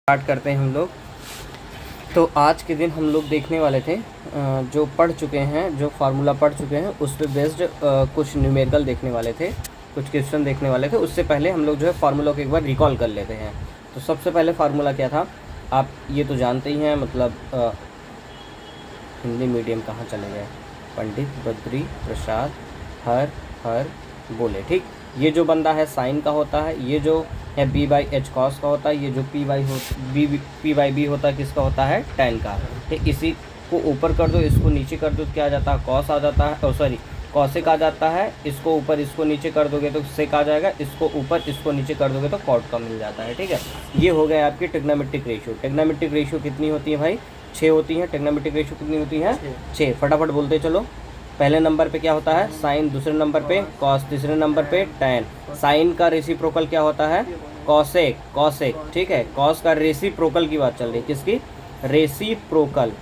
Start करते हैं हम लोग। तो आज के दिन हम लोग देखने वाले थे जो पढ़ चुके हैं, जो फार्मूला पढ़ चुके हैं उस पे बेस्ड कुछ न्यूमेरिकल देखने वाले थे, कुछ क्वेश्चन देखने वाले थे। उससे पहले हम लोग जो है फार्मूला को एक बार रिकॉल कर लेते हैं। तो सबसे पहले फार्मूला क्या था, आप ये तो जानते ही हैं। मतलब हिंदी मीडियम कहाँ चले गए, पंडित बद्री प्रसाद हर बोले। ठीक, ये जो बंदा है साइन का होता है, ये जो है b/h कॉस का होता है, ये जो p/b होता है किसका होता है, tan का। ठीक, इसी को ऊपर कर दो, इसको नीचे कर दो तो क्या आ जाता है, कॉस आ जाता है। सॉरी, कॉसेक आ जाता है। इसको ऊपर इसको नीचे कर दोगे तो सेक आ जाएगा, इसको ऊपर इसको नीचे कर दोगे तो कॉट का मिल जाता है। ठीक है, ये हो गया आपकी ट्रिग्नोमेट्रिक रेशियो। ट्रिग्नोमेट्रिक रेशियो कितनी होती है भाई, 6 होती है। ट्रिग्नोमेट्रिक रेशियो कितनी होती है, 6। फटाफट बोलते चलो। पहले नंबर पे क्या होता है, साइन। दूसरे नंबर पे कॉस। तीसरे नंबर पे टैन। साइन का रेसिप्रोकल क्या होता है, कॉसेक। ठीक है, कॉस का रेसिप्रोकल की बात चल रही है, किसकी, रेसिप्रोकल।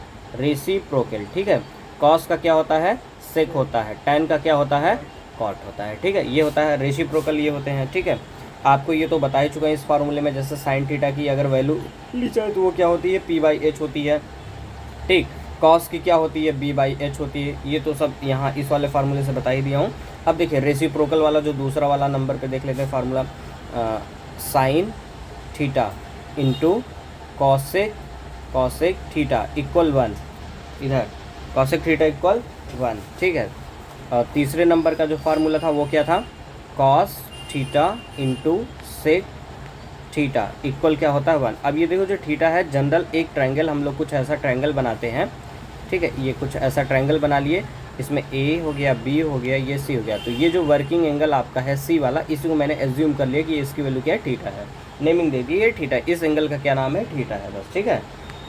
ठीक है, कॉस का क्या होता है, सेक होता है। टैन का क्या होता है, कॉट होता है। ठीक है, ये होता है रेसिप्रोकल, ये होते हैं। ठीक है, आपको ये तो बता ही चुका है इस फार्मूले में। जैसे साइन थीटा की अगर वैल्यू ली जाए तो वो क्या होती है, p/h होती है। ठीक, कॉस की क्या होती है, b/h होती है। ये तो सब यहाँ इस वाले फार्मूले से बता ही दिया हूँ। अब देखिए रेसिप्रोकल वाला जो दूसरा वाला नंबर पे देख लेते हैं formula. Sine theta into cosec theta equal 1। इधर कॉसेक थीटा इक्वल 1। ठीक है, तीसरे नंबर का जो फार्मूला था वो क्या था, cos theta into sec theta equal क्या होता है 1। अब ये देखो जो थीटा है, जनरल एक ट्रायंगल, हम लोग कुछ ऐसा ट्रायंगल बनाते हैं। ठीक है, ये कुछ ऐसा ट्रायंगल बना लिए, इसमें ए हो गया, बी हो गया, ये सी हो गया। तो ये जो वर्किंग एंगल आपका है सी वाला, इसी को मैंने एज्यूम कर लिया कि इसकी वैल्यू क्या है, थीटा है। नेमिंग दे दी, ये थीटा, इस एंगल का क्या नाम है, थीटा है बस। ठीक है,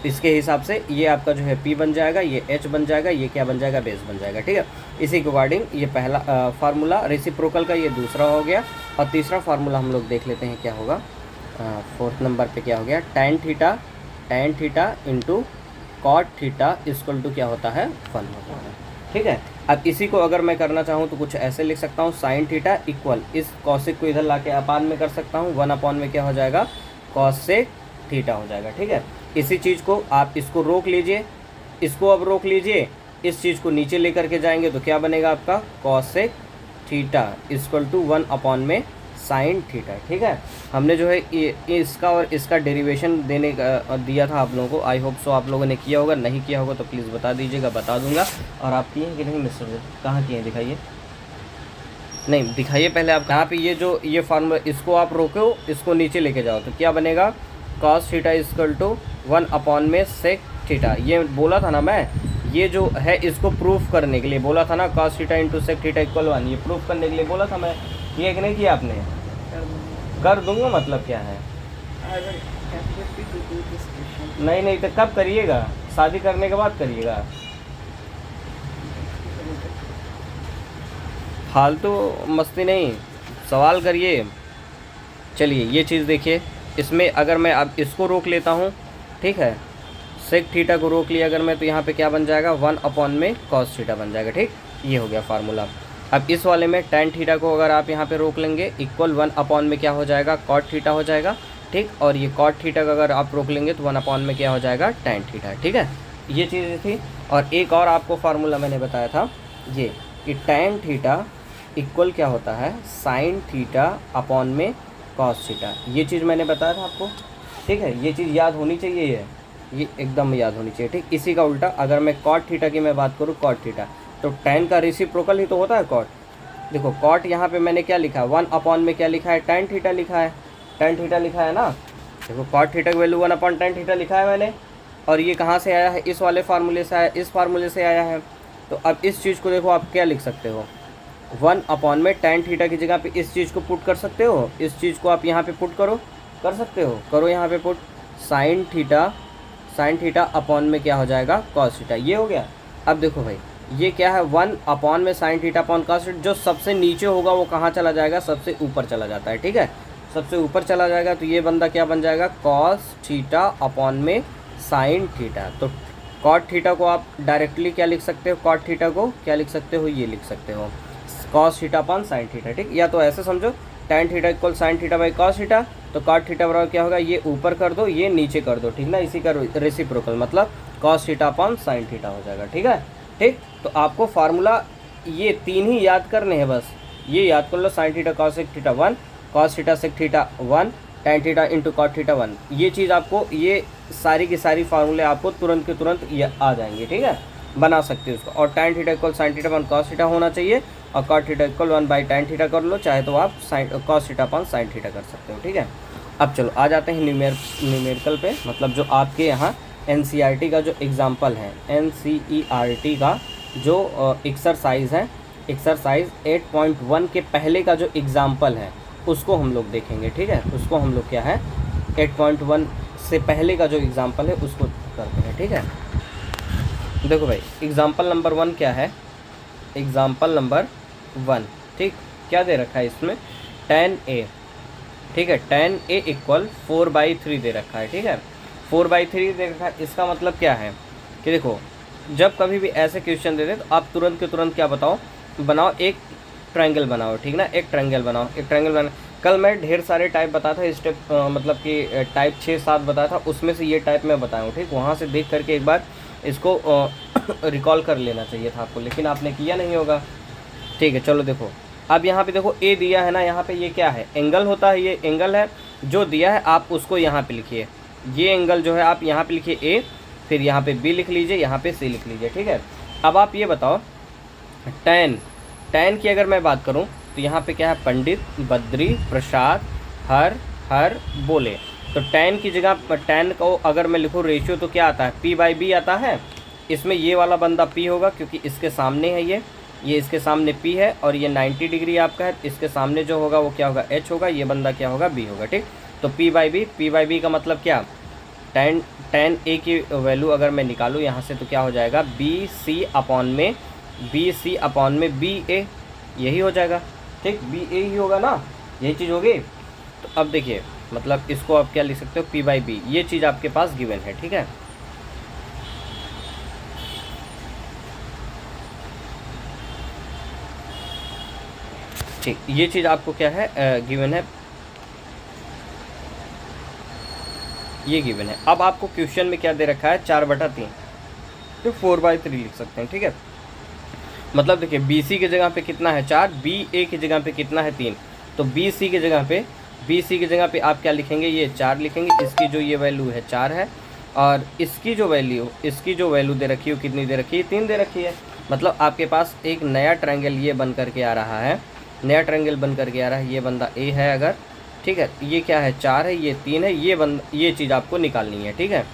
इसके हिसाब से ये आपका जो है पी बन जाएगा, ये एच बन जाएगा, ये क्या बन जाएगा, बेस बन जाएगा। ठीक है, इसी के अकॉर्डिंग ये पहला फार्मूला रेसिप्रोकल का ये दूसरा हो गया। और तीसरा फार्मूला हम लोग देख लेते हैं क्या होगा। फोर्थ नंबर पे क्या हो गया, tan theta into cot theta equal to क्या होता है, 1 होता है। ठीक है, अब इसी को अगर मैं करना चाहूँ तो कुछ ऐसे लिख सकता हूँ, साइन थीटा इक्वल, इस कॉसेक को इधर लाके अपान में कर सकता हूँ, 1 अपॉन में क्या हो जाएगा, कॉसेक थीटा हो जाएगा। ठीक है, इसी चीज़ को आप इसको रोक लीजिए, इसको अब रोक लीजिए, इस चीज़ को नीचे लेकर के जाएंगे तो क्या बनेगा आपका, cosec theta equal to 1 upon में साइन थीटा। ठीक है, हमने जो है इसका और इसका डेरिवेशन देने का दिया था आप लोगों को। आई होप सो आप लोगों ने किया होगा, नहीं किया होगा तो प्लीज़ बता दीजिएगा, बता दूंगा। और आप किए हैं कि नहीं मिस्टर जी, कहाँ किए हैं दिखाइए, नहीं दिखाइए पहले आप। यहाँ पे ये फार्मूला, इसको आप रोको, इसको नीचे लेके जाओ तो क्या बनेगा, cos theta equal to 1 upon में सेक थीटा। ये बोला था ना मैं, ये जो है इसको प्रूफ करने के लिए बोला था ना, cos theta into sec theta equal 1, ये प्रूफ करने के लिए बोला था मैं। ये कि नहीं किया आपने, कर दूंगा मतलब क्या है, नहीं तो कब करिएगा, शादी करने के बाद करिएगा, फालतू मस्ती नहीं, सवाल करिए। चलिए ये चीज़ देखिए, इसमें अगर मैं अब इसको रोक लेता हूँ, ठीक है, सेक थीटा को रोक लिया अगर मैं, तो यहाँ पे क्या बन जाएगा, 1 अपॉन में कॉस थीटा बन जाएगा। ठीक, ये हो गया फार्मूला। अब इस वाले में टैन थीटा को अगर आप यहाँ पे रोक लेंगे, इक्वल 1 अपॉन में क्या हो जाएगा, कॉट थीटा हो जाएगा। ठीक, और ये कॉट थीटा का अगर आप रोक लेंगे तो 1 अपॉन में क्या हो जाएगा, टैन थीटा। ठीक है, ये चीज़ थी। और एक और आपको फार्मूला मैंने बताया था ये, कि टैन थीटा इक्वल क्या होता है, साइन थीटा अपॉन में कॉस थीटा। ये चीज़ मैंने बताया था आपको। ठीक है, ये चीज़ याद होनी चाहिए, ये एकदम याद होनी चाहिए। ठीक, इसी का उल्टा अगर मैं कॉट थीटा की मैं बात करूँ, कॉट थीटा, तो टैन का रेसिप्रोकल ही तो होता है कॉट। देखो कॉट यहाँ पे मैंने क्या लिखा है, 1 अपॉन में क्या लिखा है, टैन थीटा लिखा है, टैन थीटा लिखा है ना। देखो कॉट थीटा की वैल्यू 1 अपॉन टैन थीटा लिखा है मैंने, और ये कहाँ से आया है, इस वाले फार्मूले से आया, इस फार्मूले से आया है। तो अब इस चीज़ को देखो आप क्या लिख सकते हो, 1 अपॉन में टैन थीटा की जगह पे इस चीज़ को पुट कर सकते हो, इस चीज़ को आप यहाँ पे पुट करो, कर सकते हो, करो यहाँ पे पुट, साइन थीटा अपॉन में क्या हो जाएगा, कॉस थीटा। ये हो गया। अब देखो भाई ये क्या है, 1 अपॉन में sine theta upon cos theta, जो सबसे नीचे होगा वो कहाँ चला जाएगा, सबसे ऊपर चला जाता है। ठीक है, सबसे ऊपर चला जाएगा तो ये बंदा क्या बन जाएगा, कॉस थीटा अपॉन में साइन थीटा। तो कॉट थीटा को आप डायरेक्टली क्या लिख सकते हो, कॉट थीटा को क्या लिख सकते हो, ये लिख सकते हो, cos theta upon sine theta. ठीक, या तो ऐसे समझो, tan theta equal sine theta by cos theta, तो तो कॉट थीटा बराबर क्या होगा, ये ऊपर कर दो ये नीचे कर दो, ठीक ना, इसी का रेसिप्रोकल मतलब cos theta upon sine theta हो जाएगा। ठीक है, ठीक। तो आपको फार्मूला ये 3 ही याद करने हैं, बस ये याद कर लो, sine theta cos sec theta 1, cos theta sec theta 1, tan theta into cot theta 1। ये चीज़ आपको, ये सारी की सारी फार्मूले आपको तुरंत के तुरंत ये आ जाएंगे। ठीक है, बना सकते हो उसको। और tan theta equal sine theta 1 cos theta होना चाहिए, और cot theta equal 1/tan theta कर लो, चाहे तो आप sine cos theta upon sine theta कर सकते हो। ठीक है, अब चलो आ जाते हैं न्यूमेरिकल पे, मतलब जो आपके यहाँ NCERT का जो एग्जाम्पल है, NCERT का जो एक्सरसाइज है, एक्सरसाइज 8.1 के पहले का जो एग्जाम्पल है उसको हम लोग देखेंगे। ठीक है, उसको हम लोग क्या है 8.1 से पहले का जो एग्जाम्पल है उसको करते हैं। ठीक है, देखो भाई एग्जाम्पल नंबर 1 क्या है, एग्जाम्पल नंबर 1, ठीक, क्या दे रखा है इसमें, tan A, ठीक है, tan A इक्वल 4/3 दे रखा है। ठीक है, 4/3 दे रखा है, इसका मतलब क्या है कि देखो जब कभी भी ऐसे क्वेश्चन दे दे तो आप तुरंत के तुरंत क्या बताओ, बनाओ एक ट्रायंगल बनाओ। ठीक ना, एक ट्रायंगल बनाओ, एक ट्रायंगल बना। कल मैं ढेर सारे टाइप बताया था, स्टेप मतलब कि टाइप 6-7 बताया था, उसमें से ये टाइप मैं बताया हूँ। ठीक, वहाँ से देख करके एक बार इसको रिकॉल कर लेना चाहिए था आपको, लेकिन आपने किया नहीं होगा। ठीक है, चलो देखो अब यहाँ पे देखो ए दिया है ना, यहाँ पे ये क्या है, एंगल होता है, ये एंगल है जो दिया है, आप उसको यहाँ पे लिखिए, ये एंगल जो है आप यहाँ पे लिखिए ए, फिर यहाँ पे बी लिख लीजिए, यहाँ पे सी लिख लीजिए। ठीक है, अब आप ये बताओ टैन की अगर मैं बात करूँ तो यहाँ पे क्या है, पंडित, बद्री, प्रसाद, हर बोले। तो टैन की जगह, टैन को अगर मैं लिखूँ रेशियो तो क्या आता है, P/B आता है। इसमें ये वाला बंदा P होगा क्योंकि इसके सामने है, ये इसके सामने P है, और ये 90 डिग्री आपका है, इसके सामने जो होगा वो क्या होगा, H होगा, ये बंदा क्या होगा, B होगा। ठीक, तो P/B का मतलब क्या, tan A की वैल्यू अगर मैं निकालूँ यहाँ से तो क्या हो जाएगा, BC अपॉन में BA, यही हो जाएगा। ठीक, BA ही होगा ना, यही चीज़ होगी। तो अब देखिए मतलब इसको आप क्या लिख सकते हो, P/B, ये चीज़ आपके पास गिवन है। ठीक है, ठीक, ये चीज़ आपको क्या है गिवन है, ये गिवन है। अब आपको क्वेश्चन में क्या दे रखा है, 4/3, तो 4/3 लिख सकते हैं। ठीक है, मतलब देखिए BC की जगह पे कितना है 4, BA की जगह पे कितना है 3, तो BC की जगह पे आप क्या लिखेंगे, ये 4 लिखेंगे, इसकी जो ये वैल्यू है 4 है, और इसकी जो वैल्यू दे रखी है कितनी दे रखी है, 3 दे रखी है। मतलब आपके पास एक नया ट्रायंगल ये बन करके आ रहा है, ये बंदा A है अगर, ठीक है, ये क्या है 4 है, ये 3 है, ये चीज़ आपको निकालनी है। ठीक है,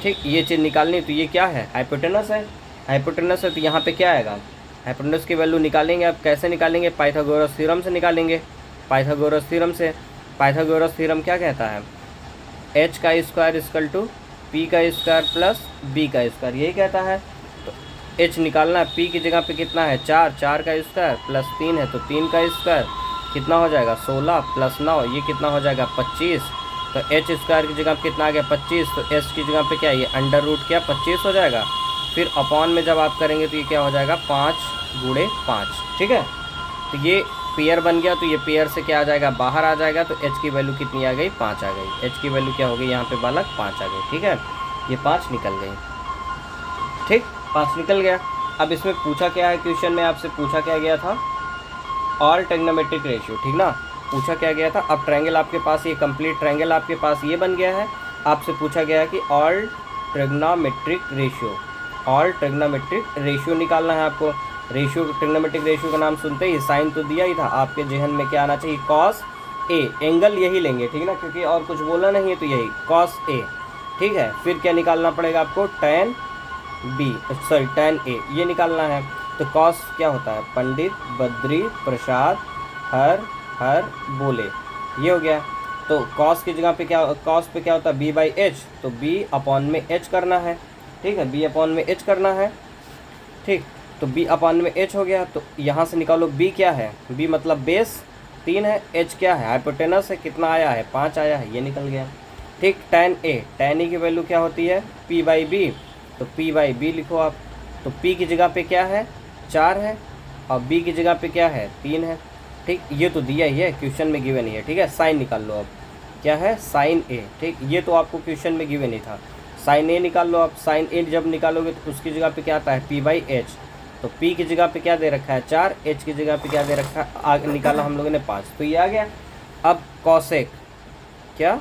ठीक, ये चीज़ निकालनी है, तो ये क्या है, हाइपोटेनस है, तो यहाँ पे क्या आएगा, हाइपोटेनस की वैल्यू निकालेंगे। आप कैसे निकालेंगे, पाइथागोरस थ्योरम से निकालेंगे, पाइथागोरस थ्योरम क्या कहता है, h का स्क्वायर इक्वल टू p का स्क्वायर प्लस b का स्क्वायर, यही कहता है। तो h निकालना है, p की जगह पे कितना है 4 का स्क्वायर प्लस 3 है, तो 3 का स्क्वायर कितना हो जाएगा 16 प्लस 9, ये कितना हो जाएगा 25। तो h स्क्वायर की जगह पे कितना आ गया 25, तो h की जगह पे क्या है, ये अंडर रूट क्या 25 हो जाएगा। फिर अपॉन में जब आप करेंगे तो ये क्या हो जाएगा 5/5। ठीक है, तो ये पेयर बन गया, तो ये पेयर से क्या आ जाएगा, बाहर आ जाएगा, तो h की वैल्यू कितनी आ गई, 5 आ गई। h की वैल्यू क्या हो गई यहाँ पे बालक 5 आ गई। ठीक है, ये 5 निकल गई। ठीक, 5 निकल गया। अब इसमें पूछा क्या है, क्वेश्चन में आपसे पूछा क्या गया था, ऑल ट्रिग्नोमेट्रिक रेशियो, ठीक ना, पूछा क्या गया था। अब ट्रायंगल आपके पास, ये कंप्लीट ट्रायंगल आपके पास ये बन गया है। आपसे पूछा गया है कि ऑल ट्रिग्नोमेट्रिक रेशियो निकालना है आपको। रेशियो, ट्रिग्नोमेट्रिक रेशियो का नाम सुनते ही साइन तो दिया ही था, आपके जहन में क्या आना चाहिए, कॉस ए, एंगल यही लेंगे, ठीक ना, क्योंकि और कुछ बोला नहीं है, तो यही कॉस ए। ठीक है, फिर क्या निकालना पड़ेगा आपको, tan A, ये निकालना है। तो कॉस क्या होता है, पंडित, बद्री, प्रसाद, हर बोले, ये हो गया। तो कॉस की जगह पे क्या, कॉस पे क्या होता है B/H, तो B अपॉन में H करना है। ठीक है, B अपॉन में H करना है। ठीक, तो B अपॉन में H हो गया। तो यहाँ से निकालो B क्या है, B मतलब बेस 3 है, H क्या है, हाइपोटेनस है, कितना आया है 5 आया है, ये निकल गया। ठीक, tan A की वैल्यू क्या होती है P/B, तो P/B लिखो आप। तो P की जगह पे क्या है 4 है, और B की जगह पे क्या है 3 है। ठीक, ये तो दिया ही है, क्वेश्चन में गिवन ही है। ठीक है, साइन निकाल लो। अब क्या है, साइन ए। ठीक, ये तो आपको क्वेश्चन में गिवन ही था। साइन ए निकाल लो आप। साइन ए जब निकालोगे तो उसकी जगह पे क्या आता है, पी बाई एच। तो पी की जगह पे क्या दे रखा है 4, एच की जगह पे क्या दे रखा है, आगे निकाला हम लोगों ने 5, तो ये आ गया। अब कॉसेक, क्या,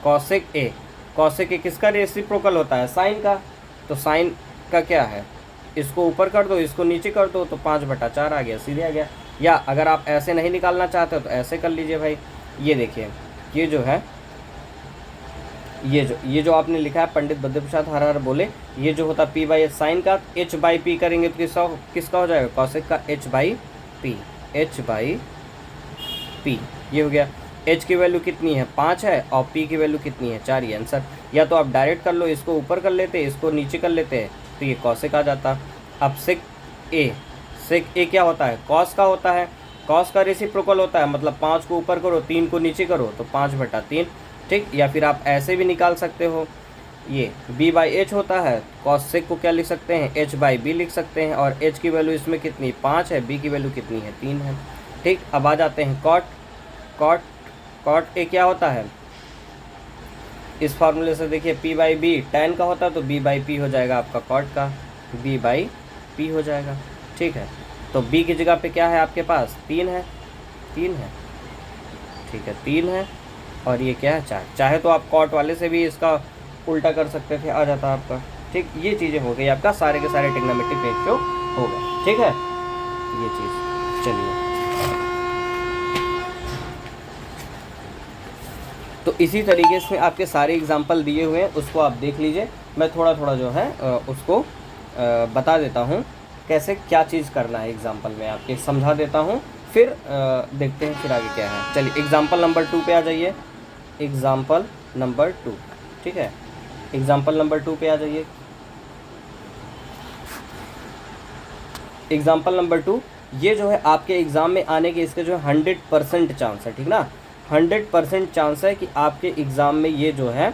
कॉसेक ए। कॉसेक ए किसका रेसिप्रोकल होता है, साइन का। तो साइन का क्या है, इसको ऊपर कर दो, इसको नीचे कर दो, तो 5/4 आ गया, सीधे आ गया। या अगर आप ऐसे नहीं निकालना चाहते हो तो ऐसे कर लीजिए भाई। ये देखिए, ये जो है, ये जो आपने लिखा है पंडित बद्री प्रसाद हर हर बोले, ये जो होता पी बाई एच साइन का, एच बाई पी करेंगे तो किसका हो जाएगा, कॉसेक का H by P. H by P, ये हो गया। एच की वैल्यू कितनी है, 5 है, और पी की वैल्यू कितनी है, 4। ये आंसर। या तो आप डायरेक्ट कर लो, इसको ऊपर कर लेते, इसको नीचे कर लेते, तो ये कॉसेक आ जाता। अब सेक ए क्या होता है, कॉस का होता है। कॉस का रेसिप्रोकल होता है, मतलब 5 को ऊपर करो, 3 को नीचे करो, तो 5/3। ठीक, या फिर आप ऐसे भी निकाल सकते हो, ये b बाई एच होता है, कॉस सेक को क्या लिख सकते हैं, h बाई बी लिख सकते हैं। और h की वैल्यू इसमें कितनी, 5 है, b की वैल्यू कितनी है, 3 है। ठीक, अब आ जाते हैं कॉट ए क्या होता है, इस फार्मूले से देखिए p बाई बी tan का होता है, तो b बाई पी हो जाएगा आपका कॉट का, b बाई पी हो जाएगा। ठीक है, तो b की जगह पे क्या है आपके पास, 3 है। ठीक है, 3 है, और ये क्या है, 4। चाहे तो आप कॉट वाले से भी इसका उल्टा कर सकते थे, आ जाता आपका। ठीक, ये चीज़ें हो गई आपका, सारे के सारे ट्रिग्नोमेट्रिक रेशियो हो गए। ठीक है, ये चीज़। चलिए, तो इसी तरीके से आपके सारे एग्जाम्पल दिए हुए हैं, उसको आप देख लीजिए। मैं थोड़ा थोड़ा जो है उसको बता देता हूँ कैसे क्या चीज़ करना है, एग्जाम्पल में आपके समझा देता हूँ, फिर देखते हैं फिर आगे क्या है। चलिए एग्जाम्पल नंबर 2 पे आ जाइए। एग्जाम्पल नंबर 2, ठीक है, एग्जाम्पल नंबर 2 पे आ जाइए। एग्जाम्पल नंबर 2, ये जो है आपके एग्ज़ाम में आने के इसके जो है 100% चांस है, ठीक ना। 100% चांस है कि आपके एग्ज़ाम में ये जो है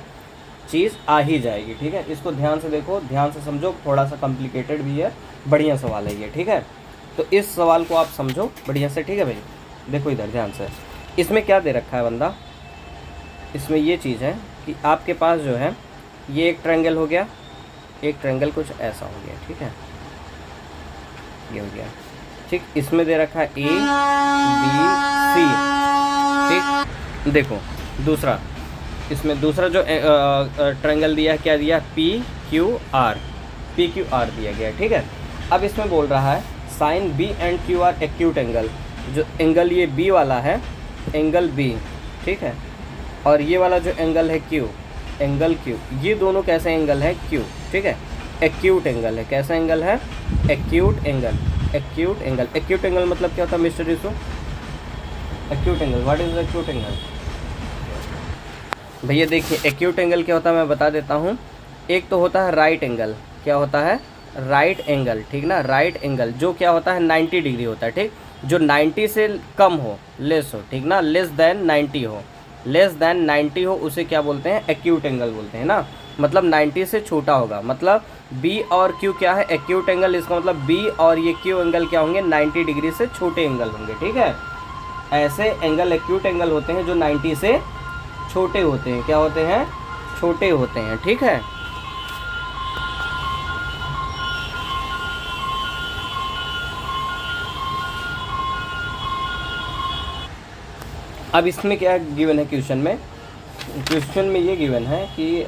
चीज़ आ ही जाएगी। ठीक है, इसको ध्यान से देखो, ध्यान से समझो, थोड़ा सा कॉम्प्लिकेटेड भी है, बढ़िया सवाल है ये। ठीक है, तो इस सवाल को आप समझो बढ़िया से। ठीक है भाई, देखो इधर ध्यान से, इसमें क्या दे रखा है बंदा, इसमें ये चीज़ है कि आपके पास जो है ये एक ट्रायंगल हो गया, एक ट्रायंगल कुछ ऐसा हो गया। ठीक है, ये हो गया। ठीक, इसमें दे रखा है A B C। ठीक, देखो दूसरा, इसमें दूसरा जो ट्रायंगल दिया है, क्या दिया, PQR दिया गया। ठीक है, अब इसमें बोल रहा है sine B and Q are acute angle. जो एंगल ये B वाला है, एंगल B, ठीक है, और ये वाला जो एंगल है Q, एंगल Q, ये दोनों कैसे एंगल है, Q। ठीक है, एक्यूट एंगल है। कैसा एंगल है, acute angle. Acute angle, acute angle मतलब क्या होता है mister Yusuf, acute angle, what is acute angle. भैया देखिए, एक्यूट एंगल क्या होता है मैं बता देता हूँ। एक तो होता है राइट एंगल, क्या होता है, राइट एंगल, ठीक ना। राइट एंगल जो क्या होता है 90 डिग्री होता है। ठीक, जो 90 से कम हो, लेस हो, ठीक ना, लेस देन 90 हो, लेस देन 90 हो, उसे क्या बोलते हैं, एक्यूट एंगल बोलते हैं ना। मतलब 90 से छोटा होगा, मतलब B और Q क्या है, एक्यूट एंगल। इसका मतलब B और ये Q एंगल क्या होंगे, 90 डिग्री से छोटे एंगल होंगे। ठीक है, ऐसे एंगल एक्यूट एंगल होते हैं जो 90 से छोटे होते हैं। क्या होते हैं, छोटे होते हैं। ठीक है, अब इसमें क्या गिवन है क्वेश्चन में, क्वेश्चन में ये गिवन है कि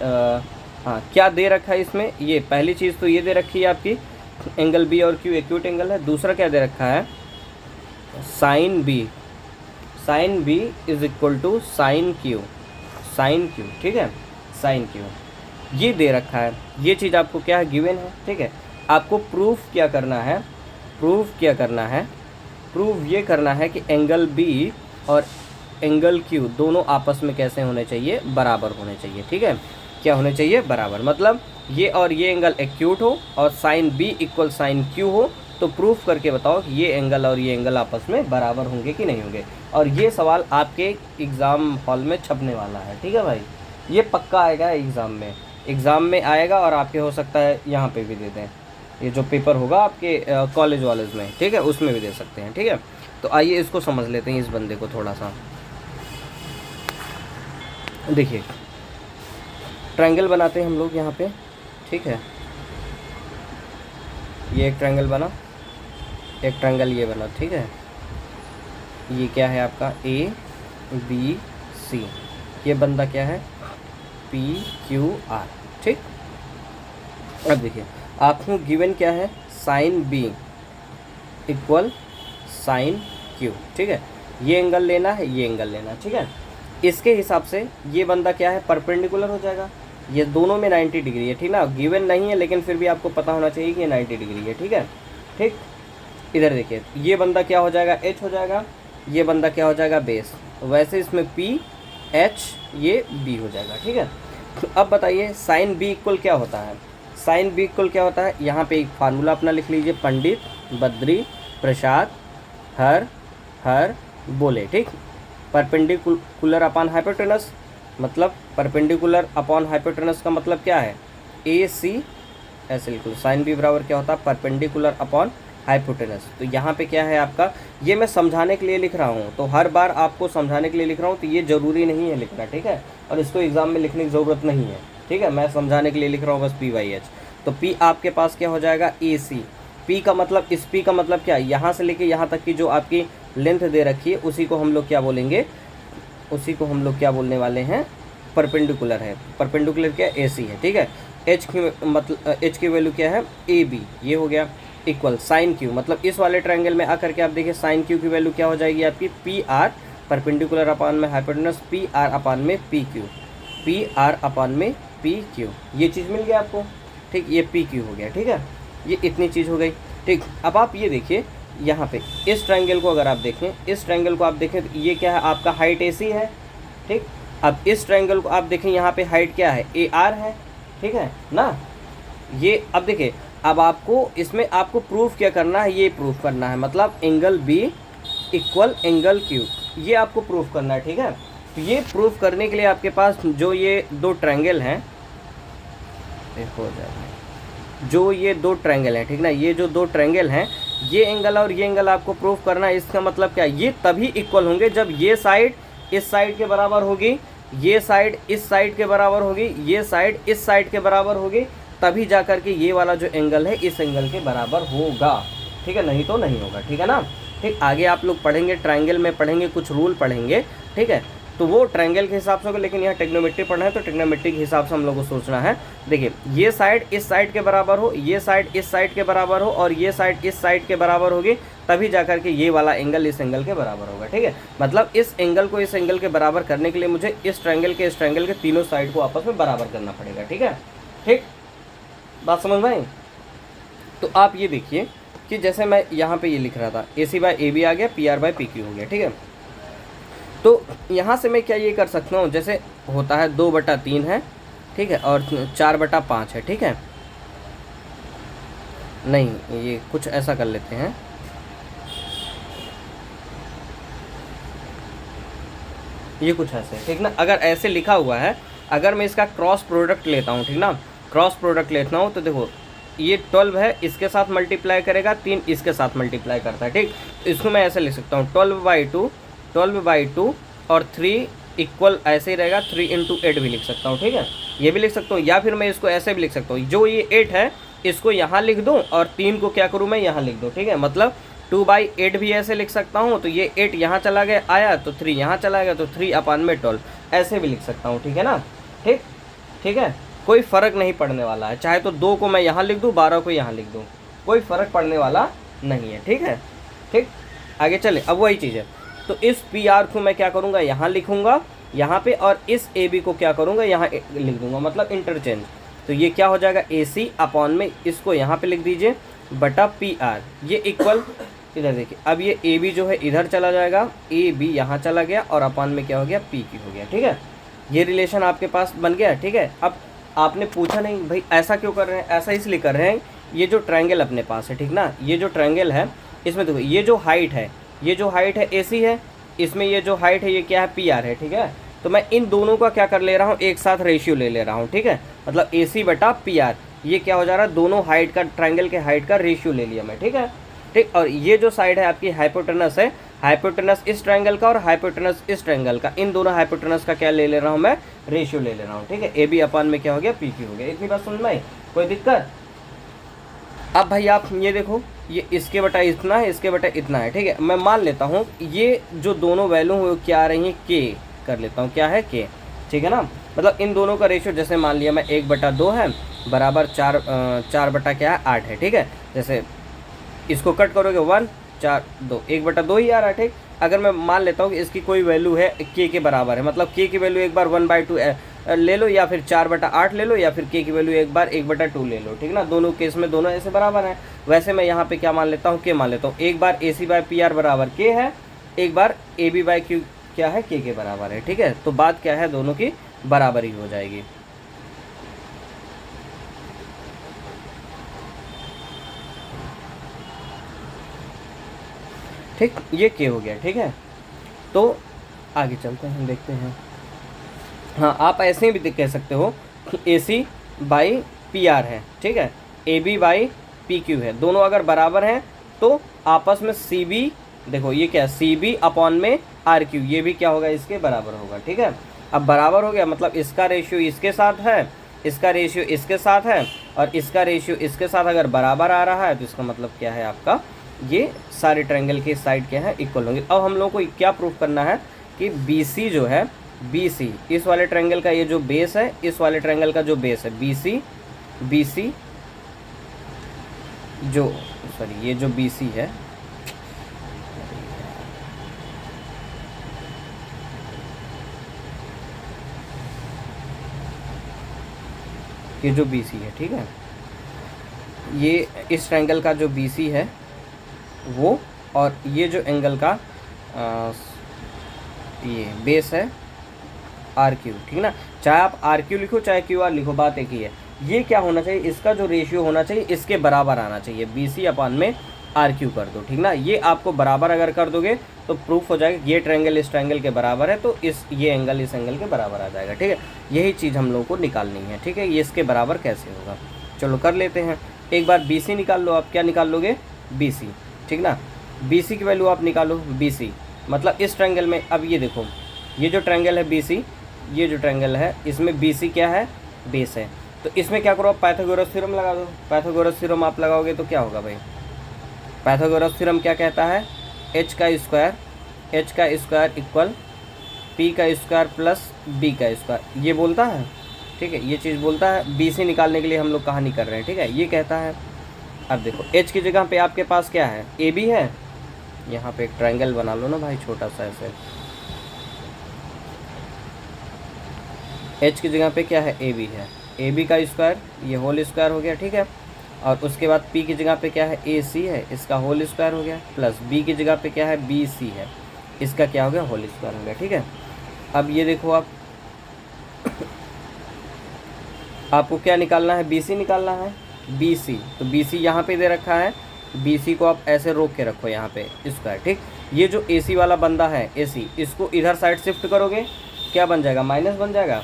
हाँ क्या दे रखा है इसमें। ये पहली चीज़ तो ये दे रखी है आपकी, एंगल B और Q एक्यूट एंगल है। दूसरा क्या दे रखा है, sine B is equal to sine Q। ठीक है, साइन Q ये दे रखा है। ये चीज़ आपको क्या है, गिवन है। ठीक है, आपको प्रूफ क्या करना है, प्रूफ ये करना है कि एंगल B और एंगल Q दोनों आपस में कैसे होने चाहिए, बराबर होने चाहिए। ठीक है, क्या होने चाहिए, बराबर। मतलब ये और ये एंगल एक्यूट हो और sine B equal sine Q हो, तो प्रूफ करके बताओ कि ये एंगल और ये एंगल आपस में बराबर होंगे कि नहीं होंगे। और ये सवाल आपके एग्ज़ाम हॉल में छपने वाला है। ठीक है भाई, ये पक्का आएगा एग्ज़ाम में आएगा, और आपके हो सकता है यहाँ पे भी दे दें, ये जो पेपर होगा आपके कॉलेज वालेज में, ठीक है, उसमें भी दे सकते हैं। ठीक है, तो आइए इसको समझ लेते हैं, इस बंदे को थोड़ा सा। देखिए ट्रायंगल बनाते हैं हम लोग यहाँ पे, ठीक है। ये एक ट्रायंगल बना, एक ट्रायंगल ये बना, ठीक है। ये क्या है आपका ABC, ये बंदा क्या है PQR, ठीक। अब देखिए आपको गिवन क्या है sine B equal sine Q, ठीक है। ये एंगल लेना है, ये एंगल लेना है, ठीक है। इसके हिसाब से ये बंदा क्या है परपेंडिकुलर हो जाएगा, ये दोनों में 90 डिग्री है, ठीक ना। गिवन नहीं है लेकिन फिर भी आपको पता होना चाहिए कि ये 90 डिग्री है, ठीक है। ठीक, इधर देखिए ये बंदा क्या हो जाएगा H हो जाएगा, ये बंदा क्या हो जाएगा बेस, वैसे इसमें P H ये B हो जाएगा, ठीक है। तो अब बताइए साइन B इक्वल क्या होता है, साइन B इक्वल क्या होता है। यहाँ पे एक फार्मूला अपना लिख लीजिए, पंडित बद्री प्रसाद हर बोले, ठीक। परपेंडिकुलर अपॉन हाइपोटेनस, मतलब परपेंडिकुलर अपॉन हाइपोटेनस का मतलब क्या है AC, ऐसे लिखो साइन B बराबर क्या होता है परपेंडिकुलर अपॉन हाइपोटेनस। तो यहाँ पे क्या है आपका, ये मैं समझाने के लिए लिख रहा हूँ, तो हर बार आपको समझाने के लिए लिख रहा हूँ, तो ये ज़रूरी नहीं है लिखना, ठीक है। और इसको एग्ज़ाम में लिखने की ज़रूरत नहीं है, ठीक है। मैं समझाने के लिए लिख रहा हूँ बस PYH। तो P आपके पास क्या हो जाएगा AC, P का मतलब, इस P का मतलब क्या है, यहाँ से लेके यहाँ तक की जो आपकी लेंथ दे रखी है उसी को हम लोग क्या बोलेंगे, उसी को हम लोग क्या बोलने वाले हैं परपेंडिकुलर है। परपेंडिकुलर क्या AC है, ठीक है। H की मतलब H की वैल्यू क्या है AB, ये हो गया इक्वल साइन Q, मतलब इस वाले ट्रायंगल में आकर के आप देखिए साइन Q की वैल्यू क्या हो जाएगी आपकी PR परपेंडिकुलर अपान में हाइपोटेनस PR अपान में PQ, PR अपान में PQ, ये चीज़ मिल गया आपको, ठीक। ये PQ हो गया, ठीक है। ये इतनी चीज़ हो गई, ठीक। अब आप ये देखिए यहाँ पे इस ट्रायंगल को अगर आप देखें, इस ट्रायंगल को आप देखें तो ये क्या है आपका हाइट AC है, ठीक। अब इस ट्रायंगल को आप देखें यहाँ पे हाइट क्या है AR है, ठीक है ना। ये अब देखिए अब आपको इसमें आपको प्रूफ क्या करना है, ये प्रूफ करना है, मतलब angle B equal angle Q, ये आपको प्रूफ करना है, ठीक है। तो ये प्रूफ करने के लिए आपके पास जो ये दो ट्रायंगल हैं, हो जाएगा जो ये दो ट्रायंगल हैं, ठीक ना, ये जो दो ट्रायंगल हैं, ये एंगल और ये एंगल आपको प्रूफ करना है। इसका मतलब क्या, ये तभी इक्वल होंगे जब ये साइड इस साइड के बराबर होगी, ये साइड इस साइड के बराबर होगी, ये साइड इस साइड के बराबर होगी, तभी जा कर के ये वाला जो एंगल है इस एंगल के बराबर होगा, ठीक है, नहीं तो नहीं होगा, ठीक है ना। ठीक, आगे आप लोग पढ़ेंगे ट्रायंगल में पढ़ेंगे, कुछ रूल पढ़ेंगे, ठीक है। तो वो ट्रायंगल के हिसाब से होगा, लेकिन यहाँ ट्रिग्नोमेट्री पढ़ना है तो ट्रिग्नोमेट्री के हिसाब से हम लोग को सोचना है। देखिए ये साइड इस साइड के बराबर हो, ये साइड इस साइड के बराबर हो और ये साइड इस साइड के बराबर होगी, तभी जाकर के ये वाला एंगल इस एंगल के बराबर होगा, ठीक है। मतलब इस एंगल को इस एंगल के बराबर करने के लिए मुझे इस ट्रायंगल के तीनों साइड को आपस में बराबर करना पड़ेगा, ठीक है। ठीक, बात समझ में आई। तो आप ये देखिए कि जैसे मैं यहाँ पे ये लिख रहा था AC/AB आ गया, PR/PQ हो गया, ठीक है। तो यहाँ से मैं क्या ये कर सकता हूँ, जैसे होता है 2/3 है, ठीक है, और 4/5 है, ठीक है। नहीं, ये कुछ ऐसा कर लेते हैं, ये कुछ ऐसे, ठीक ना। अगर ऐसे लिखा हुआ है, अगर मैं इसका क्रॉस प्रोडक्ट लेता हूँ, ठीक ना, क्रॉस प्रोडक्ट लेता हूँ, तो देखो ये 12 है, इसके साथ मल्टीप्लाई करेगा, 3 इसके साथ मल्टीप्लाई करता है, ठीक। तो इसको मैं ऐसे लिख सकता हूँ 12/2 और 3 इक्वल ऐसे ही रहेगा, 3 × 8 भी लिख सकता हूँ, ठीक है, ये भी लिख सकता हूँ। या फिर मैं इसको ऐसे भी लिख सकता हूँ, जो ये 8 है इसको यहाँ लिख दूँ और 3 को क्या करूँ मैं यहाँ लिख दूँ, ठीक है। मतलब 2/8 भी ऐसे लिख सकता हूँ, तो ये 8 यहाँ चला गया आया, तो 3 यहाँ चला गया, तो 3/12 ऐसे भी लिख सकता हूँ, ठीक है ना। ठीक, ठीक है, कोई फ़र्क नहीं पड़ने वाला है, चाहे तो 2 को मैं यहाँ लिख दूँ, 12 को यहाँ लिख दूँ, कोई फ़र्क पड़ने वाला नहीं है, ठीक है। ठीक, आगे चले, अब वही चीज़ है। तो इस PR को मैं क्या करूँगा यहाँ लिखूँगा यहाँ पे, और इस AB को क्या करूँगा यहाँ लिख दूँगा, मतलब इंटरचेंज। तो ये क्या हो जाएगा AC/, में इसको यहाँ पे लिख दीजिए बटा PR, ये इक्वल, इधर देखिए अब ये AB जो है इधर चला जाएगा, AB यहाँ चला गया, और अपान में क्या हो गया PQ हो गया, ठीक है। ये रिलेशन आपके पास बन गया, ठीक है। अब आपने पूछा नहीं भाई ऐसा क्यों कर रहे हैं, ऐसा इसलिए कर रहे हैं, ये जो ट्रायंगल अपने पास है, ठीक ना, ये जो ट्रायंगल है इसमें देखो ये जो हाइट है, ये जो हाइट है AC है, इसमें ये जो हाइट है ये क्या है PR है, ठीक है। तो मैं इन दोनों का क्या कर ले रहा हूँ, एक साथ रेशियो ले रहा हूँ, ठीक है। मतलब AC/PR, ये क्या हो जा रहा है, दोनों हाइट का, ट्रायंगल के हाइट का रेशियो ले लिया मैं, ठीक है। ठीक, और ये जो साइड है आपकी हाइपोटेनस है, हाइपोटेनस इस ट्रायंगल का और हाइपोटेनस इस ट्रायंगल का, इन दोनों हाइपोटेनस का क्या ले ले रहा हूँ मैं, रेशियो ले ले रहा हूँ, ठीक है। ए बी अपन में क्या हो गया, पी क्यू हो गया। इतनी बात समझ में आई, कोई दिक्कत? अब भाई आप ये देखो, ये इसके बटा इतना है, इसके बटा इतना है, ठीक है। मैं मान लेता हूँ ये जो दोनों वैल्यू हो क्या आ रही हैं, के कर लेता हूँ, क्या है के, ठीक है ना। मतलब इन दोनों का रेशियो जैसे मान लिया मैं 1/2 है बराबर 4 बटा क्या है 8 है, ठीक है। जैसे इसको कट करोगे 1 4 2 1/2 ही आ रहा है, ठीक। अगर मैं मान लेता हूँ कि इसकी कोई वैल्यू है के बराबर है, मतलब के की वैल्यू एक बार 1/2 ले लो या फिर 4/8 ले लो या फिर के की वैल्यू एक बार 1/2 ले लो, ठीक ना। दोनों केस में दोनों ऐसे बराबर हैं। वैसे मैं यहाँ पे क्या मान लेता हूँ, के मान लेता हूँ। एक बार ए सी बाई पी आर बराबर के है, एक बार ए बी बाई क्यू क्या है, के बराबर है, ठीक है। तो बात क्या है, दोनों की बराबरी हो जाएगी। ठीक, ये के हो गया, ठीक है। तो आगे चलते हैं, देखते हैं। हाँ, आप ऐसे भी कह सकते हो A C by P R है, ठीक है, A B by P Q है, दोनों अगर बराबर हैं तो आपस में सी बी, देखो ये क्या, सी बी अपॉन में आर क्यू, ये भी क्या होगा, इसके बराबर होगा, ठीक है। अब बराबर हो गया मतलब इसका रेशियो इसके साथ है, इसका रेशियो इसके साथ है और इसका रेशियो इसके साथ अगर बराबर आ रहा है तो इसका मतलब क्या है आपका, ये सारे ट्रायंगल के साइड क्या है, इक्वल होंगे। अब हम लोगों को क्या प्रूफ करना है कि बी सी जो है, बी सी इस वाले ट्रायंगल का ये जो बेस है, इस वाले ट्रायंगल का जो बेस है, बी सी जो सॉरी ये जो बी सी है, ये जो बी सी है, ठीक है, ये इस ट्रायंगल का जो बी सी है वो, और ये जो एंगल का ये बेस है आर क्यू, ठीक ना। चाहे आप आर क्यू लिखो चाहे क्यू आर लिखो, बात एक ही है। ये क्या होना चाहिए, इसका जो रेशियो होना चाहिए इसके बराबर आना चाहिए, बी सी अपॉन में आर क्यू कर दो, ठीक ना। ये आपको बराबर अगर कर दोगे तो प्रूफ हो जाएगा ये ट्रायंगल इस ट्रायंगल के बराबर है, तो ये एंगल इस एंगल के बराबर आ जाएगा, ठीक है। यही चीज़ हम लोगों को निकालनी है, ठीक है। ये इसके बराबर कैसे होगा, चलो कर लेते हैं। एक बार बी सी निकाल लो, आप क्या निकाल लोगे, बी सी, ठीक ना। बी सी की वैल्यू आप निकालो, बी सी मतलब इस ट्रायंगल में, अब ये देखो ये जो ट्रायंगल है बी सी, ये जो ट्रायंगल है इसमें बी सी क्या है, बेस है। तो इसमें क्या करो, आप पाइथागोरस थ्योरम लगा दो। पाइथागोरस थ्योरम आप लगाओगे तो क्या होगा भाई, पाइथागोरस थ्योरम क्या कहता है, एच का स्क्वायर इक्वल पी का स्क्वायर प्लस बी का स्क्वायर, ये बोलता है, ठीक है। ये चीज़ बोलता है। बी सी निकालने के लिए हम लोग कहानी कर रहे हैं, ठीक है, ये कहता है। अब देखो एच की जगह पे आपके पास क्या है, ए बी है। यहाँ पे एक ट्रायंगल बना लो ना भाई, छोटा सा ऐसे। एच की जगह पे क्या है, ए बी है, ए बी का स्क्वायर, ये होल स्क्वायर हो गया, ठीक है। और उसके बाद पी की जगह पे क्या है, ए सी है, इसका होल स्क्वायर हो गया, प्लस बी की जगह पे क्या है, बी सी है, इसका क्या हो गया, होल स्क्वायर हो गया, ठीक है। अब ये देखो आप आपको क्या निकालना है, बी सी निकालना है, बी सी। तो बी सी यहाँ पे दे रखा है, बी सी को आप ऐसे रोक के रखो यहाँ पे स्क्वायर, ठीक। ये जो ए सी वाला बंदा है, ए सी, इसको इधर साइड शिफ्ट करोगे क्या बन जाएगा, माइनस बन जाएगा।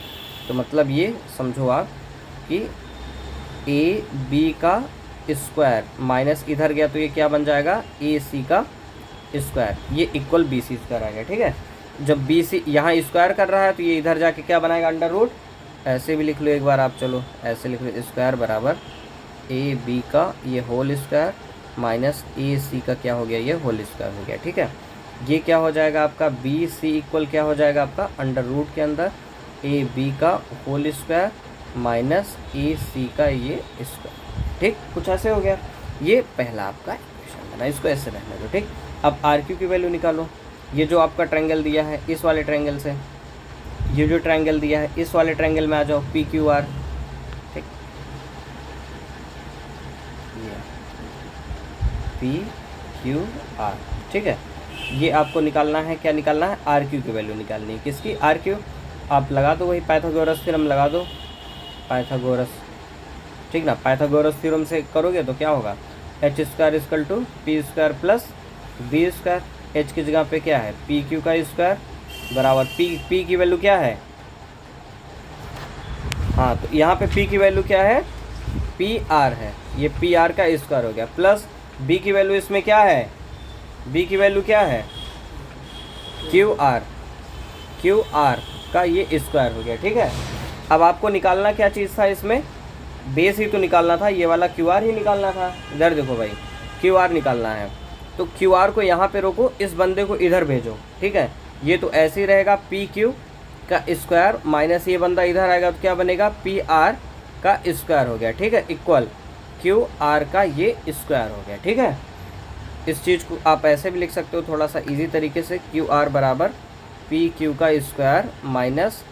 तो मतलब ये समझो आप कि ए बी का स्क्वायर माइनस इधर गया तो ये क्या बन जाएगा, ए सी का स्क्वायर, ये इक्वल बी सी स्क्वायर आ गया, ठीक है। जब बी सी यहाँ स्क्वायर कर रहा है तो ये इधर जाके क्या बनाएगा, अंडर रूट। ऐसे भी लिख लो एक बार आप, चलो ऐसे लिख लो, स्क्वायर बराबर ए बी का ये होल स्क्वायर माइनस ए सी का क्या हो गया, ये होल स्क्वायर हो गया, ठीक है। ये क्या हो जाएगा आपका, बी सी इक्वल क्या हो जाएगा आपका, अंडर रूट के अंदर ए बी का होल स्क्वायर माइनस ए सी का ये स्क्वायर, ठीक। कुछ ऐसे हो गया। ये पहला आपका इक्वेशन बना, इसको ऐसे रहने दो, ठीक। अब आर क्यू की वैल्यू निकालो। ये जो आपका ट्रायंगल दिया है इस वाले ट्रायंगल से, ये जो ट्रायंगल दिया है इस वाले ट्रायंगल में आ जाओ, पी क्यू आर, ठीक, ये पी क्यू आर, ठीक है। ये आपको निकालना है, क्या निकालना है, आर क्यू की वैल्यू निकालनी है। किसकी, आर क्यू। आप लगा दो वही पाइथागोरस थ्योरम लगा दो, पाइथागोरस, ठीक ना। पाइथागोरस थ्योरम से करोगे तो क्या होगा, H square equal to P square plus B square. H की जगह पे क्या है, पी क्यू का स्क्वायर बराबर पी की वैल्यू क्या है, हाँ तो यहाँ पे पी की वैल्यू क्या है, पी आर है, ये पी आर का स्क्वायर हो गया, प्लस बी की वैल्यू इसमें क्या है, बी की वैल्यू क्या है, क्यू आर का ये स्क्वायर हो गया, ठीक है। अब आपको निकालना क्या चीज़ था इसमें, बेस ही तो निकालना था, ये वाला क्यू आर ही निकालना था। इधर देखो भाई, क्यू आर निकालना है तो क्यू आर को यहाँ पे रोको, इस बंदे को इधर भेजो, ठीक है। ये तो ऐसे ही रहेगा पी क्यू का स्क्वायर माइनस ये बंदा इधर आएगा तो क्या बनेगा, पी आर का स्क्वायर हो गया, ठीक है, इक्वल क्यू आर का ये स्क्वायर हो गया, ठीक है। इस चीज़ को आप ऐसे भी लिख सकते हो थोड़ा सा इजी तरीके से, क्यू आर बराबर पी क्यू का स्क्वायर माइनस